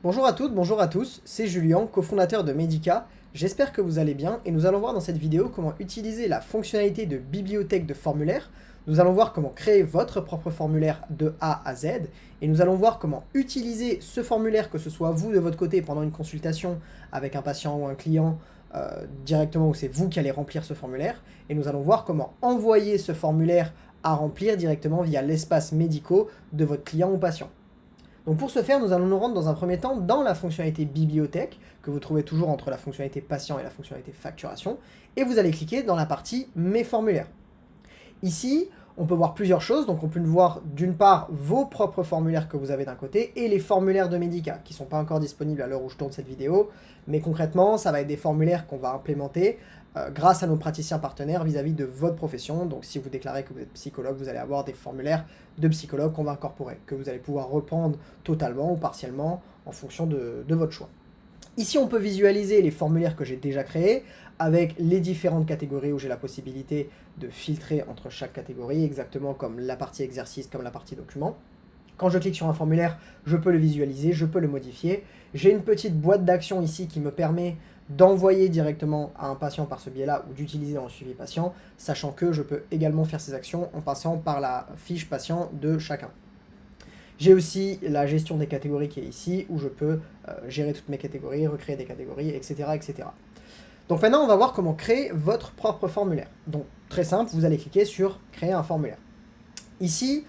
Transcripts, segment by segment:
Bonjour à toutes, bonjour à tous, c'est Julien, cofondateur de Medica. J'espère que vous allez bien et nous allons voir dans cette vidéo comment utiliser la fonctionnalité de bibliothèque de formulaire. Nous allons voir comment créer votre propre formulaire de A à Z et nous allons voir comment utiliser ce formulaire, que ce soit vous de votre côté pendant une consultation avec un patient ou un client directement, où c'est vous qui allez remplir ce formulaire, et nous allons voir comment envoyer ce formulaire à remplir directement via l'espace médicaux de votre client ou patient. Donc pour ce faire, nous allons nous rendre dans un premier temps dans la fonctionnalité bibliothèque, que vous trouvez toujours entre la fonctionnalité patient et la fonctionnalité facturation, et vous allez cliquer dans la partie Mes formulaires. Ici, on peut voir plusieurs choses, donc on peut voir d'une part vos propres formulaires que vous avez d'un côté, et les formulaires de Medica, qui ne sont pas encore disponibles à l'heure où je tourne cette vidéo, mais concrètement, ça va être des formulaires qu'on va implémenter grâce à nos praticiens partenaires vis-à-vis de votre profession. Donc si vous déclarez que vous êtes psychologue, vous allez avoir des formulaires de psychologue qu'on va incorporer, que vous allez pouvoir reprendre totalement ou partiellement en fonction de votre choix. Ici, on peut visualiser les formulaires que j'ai déjà créés avec les différentes catégories où j'ai la possibilité de filtrer entre chaque catégorie, exactement comme la partie exercice, comme la partie document. Quand je clique sur un formulaire, je peux le visualiser, je peux le modifier. J'ai une petite boîte d'action ici qui me permet d'envoyer directement à un patient par ce biais-là ou d'utiliser dans le suivi patient, sachant que je peux également faire ces actions en passant par la fiche patient de chacun. J'ai aussi la gestion des catégories qui est ici, où je peux gérer toutes mes catégories, recréer des catégories, etc., etc. Donc maintenant, on va voir comment créer votre propre formulaire. Donc très simple, vous allez cliquer sur « Créer un formulaire ». Ici,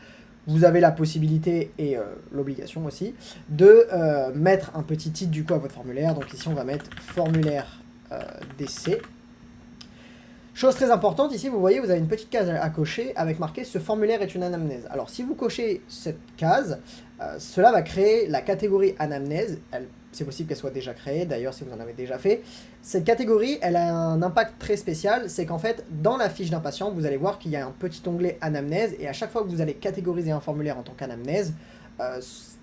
vous avez la possibilité, et l'obligation aussi, de mettre un petit titre du coup à votre formulaire. Donc ici, on va mettre « Formulaire d'essai ». Chose très importante, ici, vous voyez, vous avez une petite case à cocher avec marqué « Ce formulaire est une anamnèse ». Alors, si vous cochez cette case, cela va créer la catégorie anamnèse. C'est possible qu'elle soit déjà créée, d'ailleurs, si vous en avez déjà fait. Cette catégorie, elle a un impact très spécial, c'est qu'en fait, dans la fiche d'un patient, vous allez voir qu'il y a un petit onglet anamnèse, et à chaque fois que vous allez catégoriser un formulaire en tant qu'anamnèse,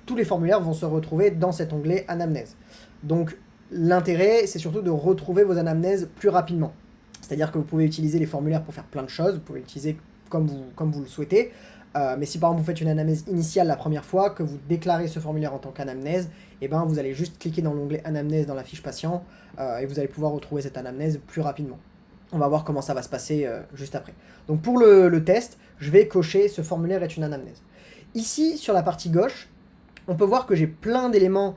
tous les formulaires vont se retrouver dans cet onglet anamnèse. Donc, l'intérêt, c'est surtout de retrouver vos anamnèses plus rapidement. C'est-à-dire que vous pouvez utiliser les formulaires pour faire plein de choses, vous pouvez l'utiliser comme vous le souhaitez, mais si par exemple vous faites une anamnèse initiale la première fois, que vous déclarez ce formulaire en tant qu'anamnèse, et ben vous allez juste cliquer dans l'onglet anamnèse dans la fiche patient, et vous allez pouvoir retrouver cette anamnèse plus rapidement. On va voir comment ça va se passer juste après. Donc pour le test, je vais cocher ce formulaire est une anamnèse. Ici, sur la partie gauche, on peut voir que j'ai plein d'éléments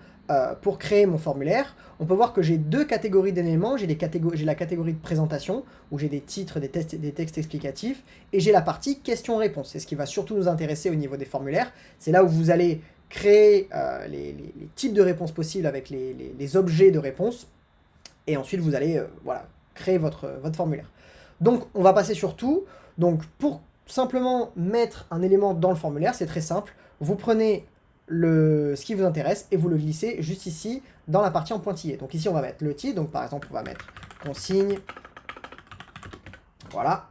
pour créer mon formulaire. On peut voir que j'ai deux catégories d'éléments. J'ai la catégorie de présentation, où j'ai des titres, des textes explicatifs, et j'ai la partie questions-réponses. C'est ce qui va surtout nous intéresser au niveau des formulaires. C'est là où vous allez créer les types de réponses possibles avec les objets de réponse, et ensuite vous allez voilà, créer votre formulaire. Donc on va passer sur tout. Donc pour simplement mettre un élément dans le formulaire, c'est très simple. Vous prenez ce qui vous intéresse et vous le glissez juste ici dans la partie en pointillé. Donc ici on va mettre le titre, donc par exemple on va mettre consigne, voilà.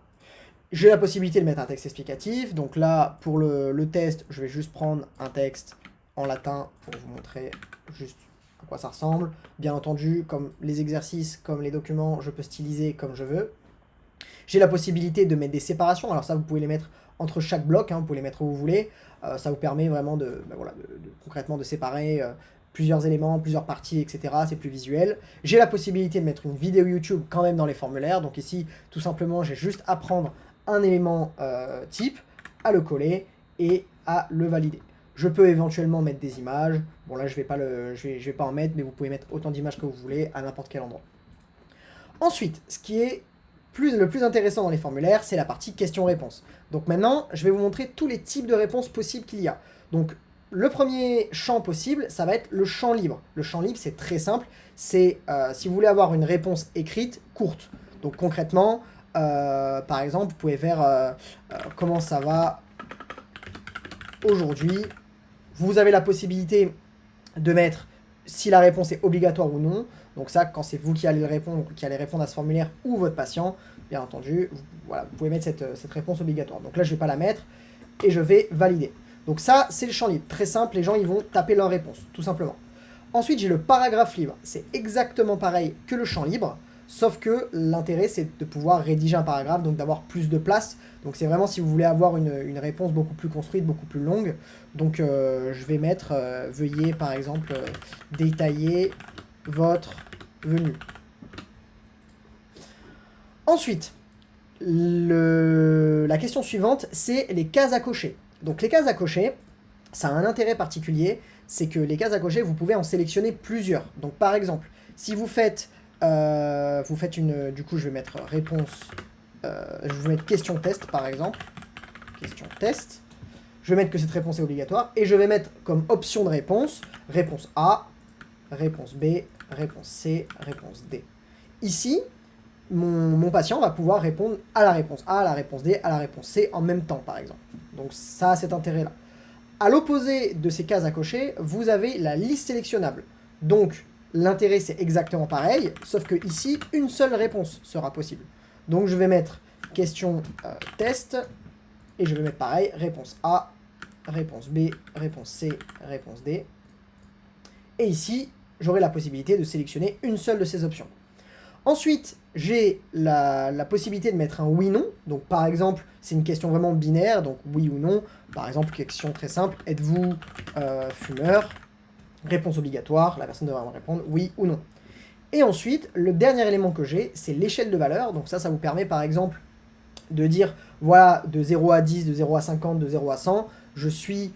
J'ai la possibilité de mettre un texte explicatif, donc là pour le test je vais juste prendre un texte en latin pour vous montrer juste à quoi ça ressemble. Bien entendu, comme les exercices, comme les documents, je peux styliser comme je veux. J'ai la possibilité de mettre des séparations, alors ça vous pouvez les mettre entre chaque bloc, hein, vous pouvez les mettre où vous voulez, ça vous permet vraiment concrètement de séparer plusieurs éléments, plusieurs parties, etc. C'est plus visuel. J'ai la possibilité de mettre une vidéo YouTube quand même dans les formulaires, donc ici tout simplement j'ai juste à prendre un élément type, à le coller et à le valider. Je peux éventuellement mettre des images, bon là je vais pas en mettre, mais vous pouvez mettre autant d'images que vous voulez à n'importe quel endroit. Ensuite, ce qui est le plus intéressant dans les formulaires, c'est la partie questions-réponses. Donc maintenant, je vais vous montrer tous les types de réponses possibles qu'il y a. Donc le premier champ possible, ça va être le champ libre. Le champ libre, c'est très simple. C'est si vous voulez avoir une réponse écrite courte. Donc concrètement, par exemple, vous pouvez faire comment ça va aujourd'hui. Vous avez la possibilité de mettre si la réponse est obligatoire ou non. Donc ça, quand c'est vous qui allez répondre à ce formulaire ou votre patient, bien entendu, voilà, vous pouvez mettre cette réponse obligatoire. Donc là, je ne vais pas la mettre et je vais valider. Donc ça, c'est le champ libre. Très simple, les gens ils vont taper leur réponse, tout simplement. Ensuite, j'ai le paragraphe libre. C'est exactement pareil que le champ libre, sauf que l'intérêt c'est de pouvoir rédiger un paragraphe, donc d'avoir plus de place. Donc c'est vraiment si vous voulez avoir une réponse beaucoup plus construite, beaucoup plus longue. Donc je vais mettre, veuillez par exemple détailler votre venue. Ensuite, la question suivante, c'est les cases à cocher. Donc les cases à cocher, ça a un intérêt particulier, c'est que les cases à cocher, vous pouvez en sélectionner plusieurs. Donc par exemple, si vous faites, du coup je vais mettre réponse, je vais mettre question test par exemple, question test, je vais mettre que cette réponse est obligatoire, et je vais mettre comme option de réponse, réponse A, réponse B, réponse C, réponse D. Ici, mon patient va pouvoir répondre à la réponse A, à la réponse D, à la réponse C en même temps, par exemple. Donc ça a cet intérêt-là. À l'opposé de ces cases à cocher, vous avez la liste sélectionnable. Donc l'intérêt c'est exactement pareil, sauf que ici, une seule réponse sera possible. Donc je vais mettre question test, et je vais mettre pareil, réponse A, réponse B, réponse C, réponse D. Et ici, j'aurai la possibilité de sélectionner une seule de ces options. Ensuite, j'ai la possibilité de mettre un oui-non. Donc par exemple, c'est une question vraiment binaire, donc oui ou non. Par exemple, question très simple, êtes-vous fumeur? Réponse obligatoire, la personne devra me répondre oui ou non. Et ensuite, le dernier élément que j'ai, c'est l'échelle de valeur. Donc ça vous permet par exemple de dire, voilà, de 0 à 10, de 0 à 50, de 0 à 100, je suis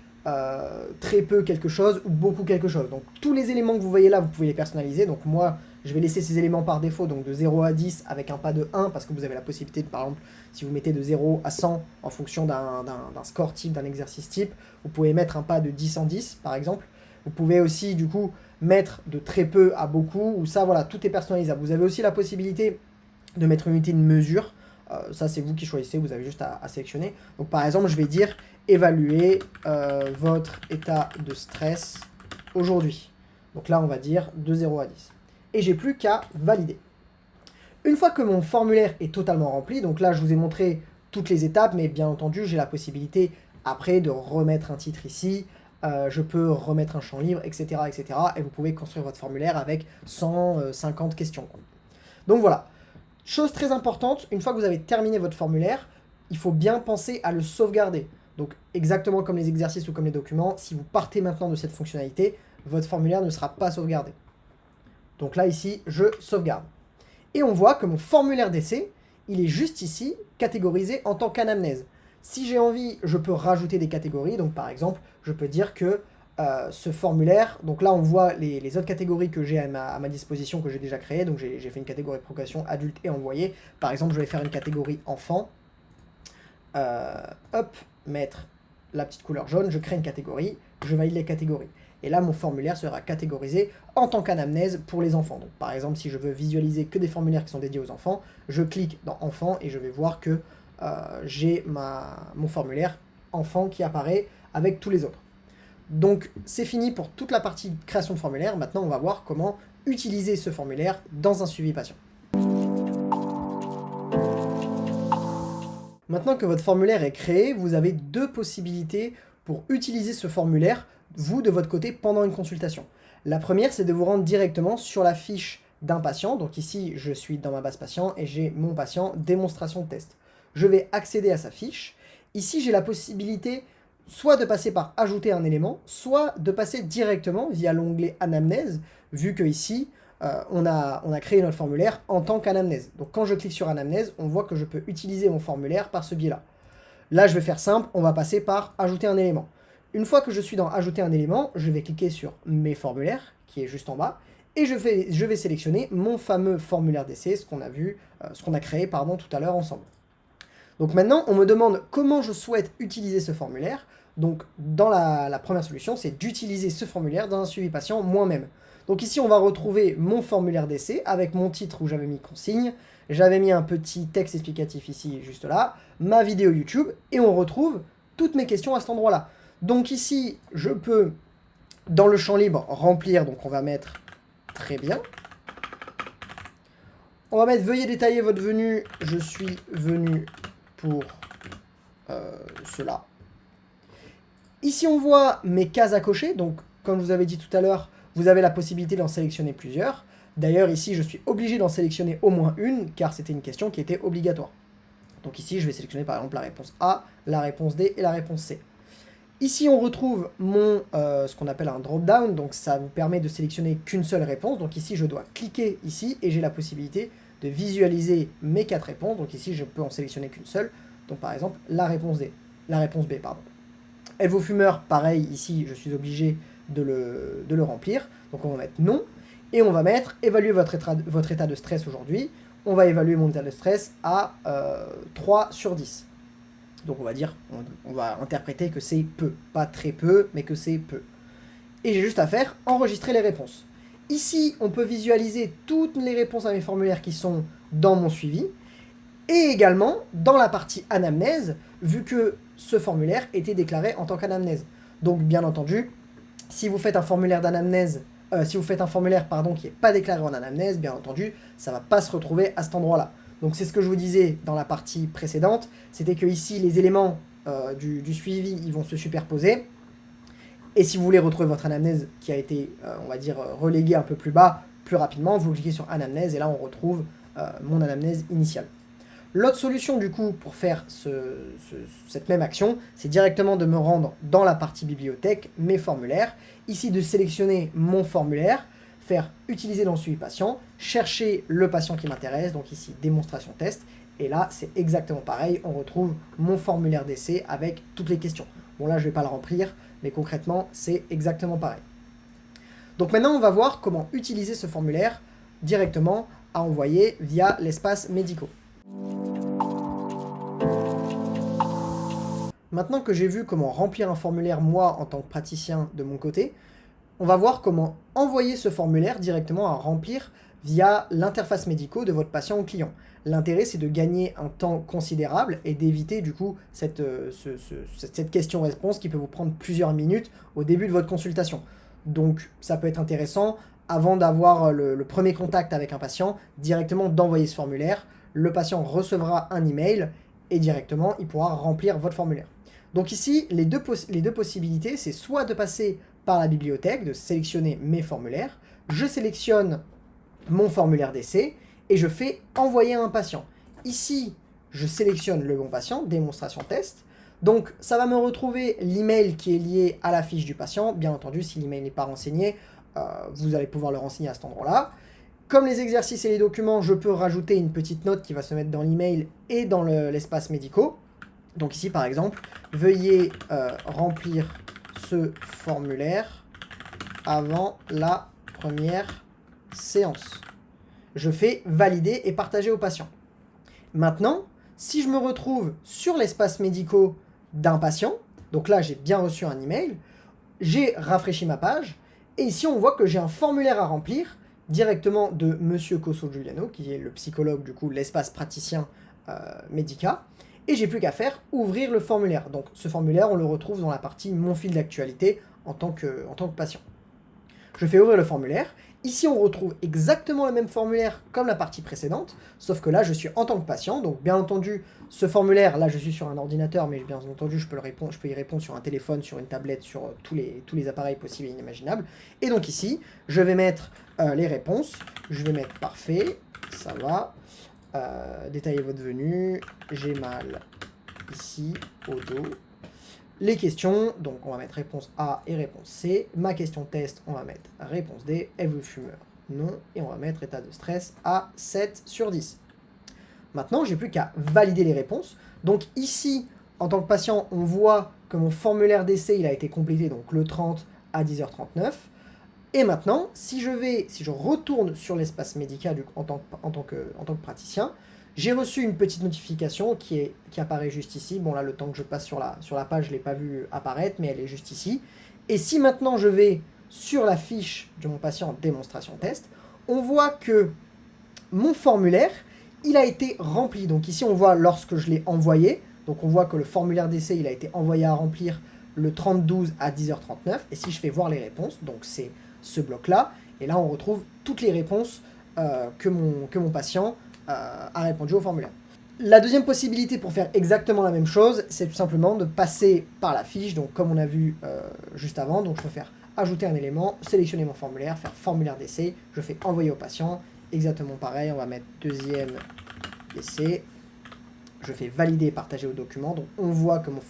très peu quelque chose ou beaucoup quelque chose. Donc tous les éléments que vous voyez là, vous pouvez les personnaliser. Donc moi, je vais laisser ces éléments par défaut, donc de 0 à 10 avec un pas de 1, parce que vous avez la possibilité de, par exemple, si vous mettez de 0 à 100 en fonction d'un score type, d'un exercice type, vous pouvez mettre un pas de 10 en 10, par exemple. Vous pouvez aussi, du coup, mettre de très peu à beaucoup, ou ça, voilà, tout est personnalisable. Vous avez aussi la possibilité de mettre une unité de mesure. Ça, c'est vous qui choisissez, vous avez juste à sélectionner. Donc, par exemple, je vais dire évaluer votre état de stress aujourd'hui. Donc là, on va dire de 0 à 10. Et j'ai plus qu'à valider. Une fois que mon formulaire est totalement rempli, donc là, je vous ai montré toutes les étapes, mais bien entendu, j'ai la possibilité après de remettre un titre ici, je peux remettre un champ libre, etc., etc. Et vous pouvez construire votre formulaire avec 150 questions. Donc voilà. Chose très importante, une fois que vous avez terminé votre formulaire, il faut bien penser à le sauvegarder. Donc exactement comme les exercices ou comme les documents, si vous partez maintenant de cette fonctionnalité, votre formulaire ne sera pas sauvegardé. Donc là, ici, je sauvegarde. Et on voit que mon formulaire d'essai, il est juste ici, catégorisé en tant qu'anamnèse. Si j'ai envie, je peux rajouter des catégories. Donc par exemple, je peux dire que ce formulaire, donc là on voit les autres catégories que j'ai à ma disposition, que j'ai déjà créées. Donc j'ai fait une catégorie progression adulte et envoyé. Par exemple, je vais faire une catégorie enfant. Hop, mettre la petite couleur jaune, je crée une catégorie, je valide les catégories. Et là, mon formulaire sera catégorisé en tant qu'anamnèse pour les enfants. Donc, par exemple, si je veux visualiser que des formulaires qui sont dédiés aux enfants, je clique dans Enfants et je vais voir que j'ai mon formulaire enfant qui apparaît avec tous les autres. Donc, c'est fini pour toute la partie création de formulaire. Maintenant, on va voir comment utiliser ce formulaire dans un suivi patient. Maintenant que votre formulaire est créé, vous avez deux possibilités pour utiliser ce formulaire, vous, de votre côté, pendant une consultation. La première, c'est de vous rendre directement sur la fiche d'un patient. Donc ici, je suis dans ma base patient et j'ai mon patient démonstration de test. Je vais accéder à sa fiche. Ici, j'ai la possibilité soit de passer par ajouter un élément, soit de passer directement via l'onglet anamnèse, vu que ici, on a créé notre formulaire en tant qu'anamnèse. Donc quand je clique sur anamnèse, on voit que je peux utiliser mon formulaire par ce biais-là. Là, je vais faire simple, on va passer par ajouter un élément. Une fois que je suis dans ajouter un élément, je vais cliquer sur mes formulaires, qui est juste en bas, et je vais sélectionner mon fameux formulaire d'essai, ce qu'on a créé tout à l'heure ensemble. Donc maintenant, on me demande comment je souhaite utiliser ce formulaire. Donc dans la première solution, c'est d'utiliser ce formulaire dans un suivi patient moi-même. Donc ici, on va retrouver mon formulaire d'essai avec mon titre où j'avais mis consigne. J'avais mis un petit texte explicatif ici, juste là, ma vidéo YouTube, et on retrouve toutes mes questions à cet endroit-là. Donc ici, je peux, dans le champ libre, remplir, donc on va mettre très bien. On va mettre veuillez détailler votre venue, je suis venu pour cela. Ici, on voit mes cases à cocher, donc comme je vous avais dit tout à l'heure, vous avez la possibilité d'en sélectionner plusieurs. D'ailleurs, ici, je suis obligé d'en sélectionner au moins une, car c'était une question qui était obligatoire. Donc ici, je vais sélectionner par exemple la réponse A, la réponse D et la réponse C. Ici, on retrouve ce qu'on appelle un drop-down, donc ça vous permet de sélectionner qu'une seule réponse. Donc ici, je dois cliquer ici et j'ai la possibilité de visualiser mes 4 réponses. Donc ici, je peux en sélectionner qu'une seule. Donc par exemple, la réponse B, pardon. Êtes-vous fumeur? Pareil, ici, je suis obligé de le remplir. Donc on va mettre non. Et on va mettre évaluer votre état de stress aujourd'hui. On va évaluer mon état de stress à 3 sur 10. Donc on va dire, on va interpréter que c'est peu. Pas très peu, mais que c'est peu. Et j'ai juste à faire enregistrer les réponses. Ici, on peut visualiser toutes les réponses à mes formulaires qui sont dans mon suivi. Et également dans la partie anamnèse, vu que ce formulaire était déclaré en tant qu'anamnèse. Donc bien entendu, si vous faites un formulaire d'anamnèse, qui n'est pas déclaré en anamnèse, bien entendu, ça ne va pas se retrouver à cet endroit-là. Donc c'est ce que je vous disais dans la partie précédente, c'était que ici les éléments du suivi ils vont se superposer. Et si vous voulez retrouver votre anamnèse qui a été, on va dire, reléguée un peu plus bas, plus rapidement, vous cliquez sur anamnèse et là on retrouve mon anamnèse initiale. L'autre solution du coup pour faire cette même action, c'est directement de me rendre dans la partie bibliothèque, mes formulaires, ici de sélectionner mon formulaire, faire utiliser dans le suivi patient, chercher le patient qui m'intéresse, donc ici démonstration test, et là c'est exactement pareil, on retrouve mon formulaire d'essai avec toutes les questions. Bon là je ne vais pas le remplir, mais concrètement c'est exactement pareil. Donc maintenant on va voir comment utiliser ce formulaire directement à envoyer via l'espace médicaux. Maintenant que j'ai vu comment remplir un formulaire moi en tant que praticien de mon côté, on va voir comment envoyer ce formulaire directement à remplir via l'interface médicaux de votre patient ou client. L'intérêt c'est de gagner un temps considérable et d'éviter du coup cette question-réponse qui peut vous prendre plusieurs minutes au début de votre consultation. Donc ça peut être intéressant, avant d'avoir le premier contact avec un patient, directement d'envoyer ce formulaire. Le patient recevra un email et directement il pourra remplir votre formulaire. Donc ici, les deux possibilités, c'est soit de passer par la bibliothèque, de sélectionner mes formulaires, je sélectionne mon formulaire d'essai et je fais envoyer à un patient. Ici, je sélectionne le bon patient, démonstration test. Donc ça va me retrouver l'email qui est lié à la fiche du patient. Bien entendu, si l'email n'est pas renseigné, vous allez pouvoir le renseigner à cet endroit-là. Comme les exercices et les documents, je peux rajouter une petite note qui va se mettre dans l'email et dans l'espace médicaux. Donc ici par exemple, veuillez remplir ce formulaire avant la première séance. Je fais valider et partager au patient. Maintenant, si je me retrouve sur l'espace médicaux d'un patient, donc là j'ai bien reçu un email, j'ai rafraîchi ma page, et ici on voit que j'ai un formulaire à remplir directement de Monsieur Cosso Giuliano, qui est le psychologue du coup, l'espace praticien médical. Et j'ai plus qu'à faire ouvrir le formulaire. Donc ce formulaire, on le retrouve dans la partie Mon fil d'actualité en tant que patient. Je fais ouvrir le formulaire. Ici, on retrouve exactement le même formulaire comme la partie précédente, sauf que là, je suis en tant que patient. Donc bien entendu, ce formulaire, là, je suis sur un ordinateur, mais bien entendu, je peux y répondre sur un téléphone, sur une tablette, sur tous les appareils possibles et inimaginables. Et donc ici, je vais mettre les réponses. Je vais mettre parfait, ça va. Détaillez votre venue, j'ai mal ici au dos. Les questions, donc on va mettre réponse A et réponse C. Ma question test, on va mettre réponse D. Êtes-vous fumeur? Non. Et on va mettre état de stress à 7 sur 10. Maintenant, j'ai plus qu'à valider les réponses. Donc ici, en tant que patient, on voit que mon formulaire d'essai il a été complété donc le 30 à 10h39. Et maintenant, si je retourne sur l'espace médical en tant que praticien, j'ai reçu une petite notification qui apparaît juste ici. Bon là, le temps que je passe sur la page, je ne l'ai pas vue apparaître, mais elle est juste ici. Et si maintenant je vais sur la fiche de mon patient démonstration test, on voit que mon formulaire, il a été rempli. Donc ici, on voit lorsque je l'ai envoyé. Donc on voit que le formulaire d'essai, il a été envoyé à remplir le 30-12 à 10h39. Et si je fais voir les réponses, donc c'est ce bloc-là, et là on retrouve toutes les réponses que mon patient a répondu au formulaire. La deuxième possibilité pour faire exactement la même chose, c'est tout simplement de passer par la fiche, donc comme on a vu juste avant, donc je peux faire ajouter un élément, sélectionner mon formulaire, faire formulaire d'essai, je fais envoyer au patient, exactement pareil, on va mettre deuxième essai, je fais valider et partager au document, donc on voit que mon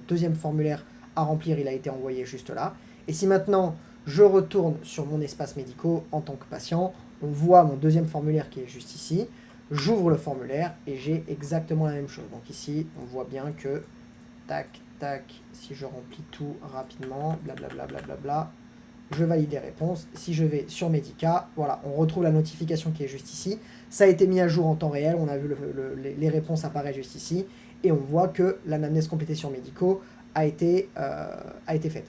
deuxième formulaire à remplir, il a été envoyé juste là. Et si maintenant je retourne sur mon espace médicaux en tant que patient, on voit mon deuxième formulaire qui est juste ici, j'ouvre le formulaire et j'ai exactement la même chose. Donc ici, on voit bien que, tac, tac, si je remplis tout rapidement, blablabla, blablabla, je valide les réponses. Si je vais sur Medica, voilà, on retrouve la notification qui est juste ici. Ça a été mis à jour en temps réel, on a vu les réponses apparaître juste ici, et on voit que l'anamnèse complétée sur Médicaux a été faite.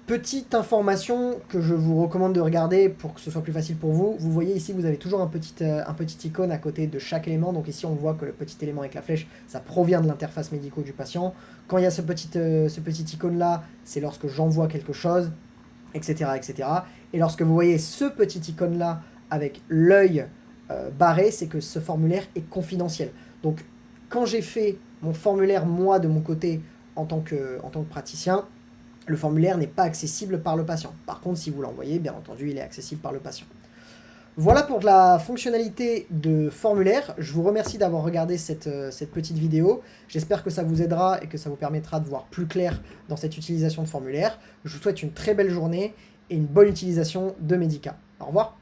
Petite information que je vous recommande de regarder pour que ce soit plus facile pour vous. Vous voyez ici, vous avez toujours un petit icône à côté de chaque élément. Donc ici, on voit que le petit élément avec la flèche, ça provient de l'interface médicaux du patient. Quand il y a ce petit icône-là, c'est lorsque j'envoie quelque chose, etc., etc. Et lorsque vous voyez ce petit icône-là avec l'œil barré, c'est que ce formulaire est confidentiel. Donc, quand j'ai fait mon formulaire, moi, de mon côté, en tant que praticien, le formulaire n'est pas accessible par le patient. Par contre, si vous l'envoyez, bien entendu, il est accessible par le patient. Voilà pour la fonctionnalité de formulaire. Je vous remercie d'avoir regardé cette petite vidéo. J'espère que ça vous aidera et que ça vous permettra de voir plus clair dans cette utilisation de formulaire. Je vous souhaite une très belle journée et une bonne utilisation de Medica. Au revoir.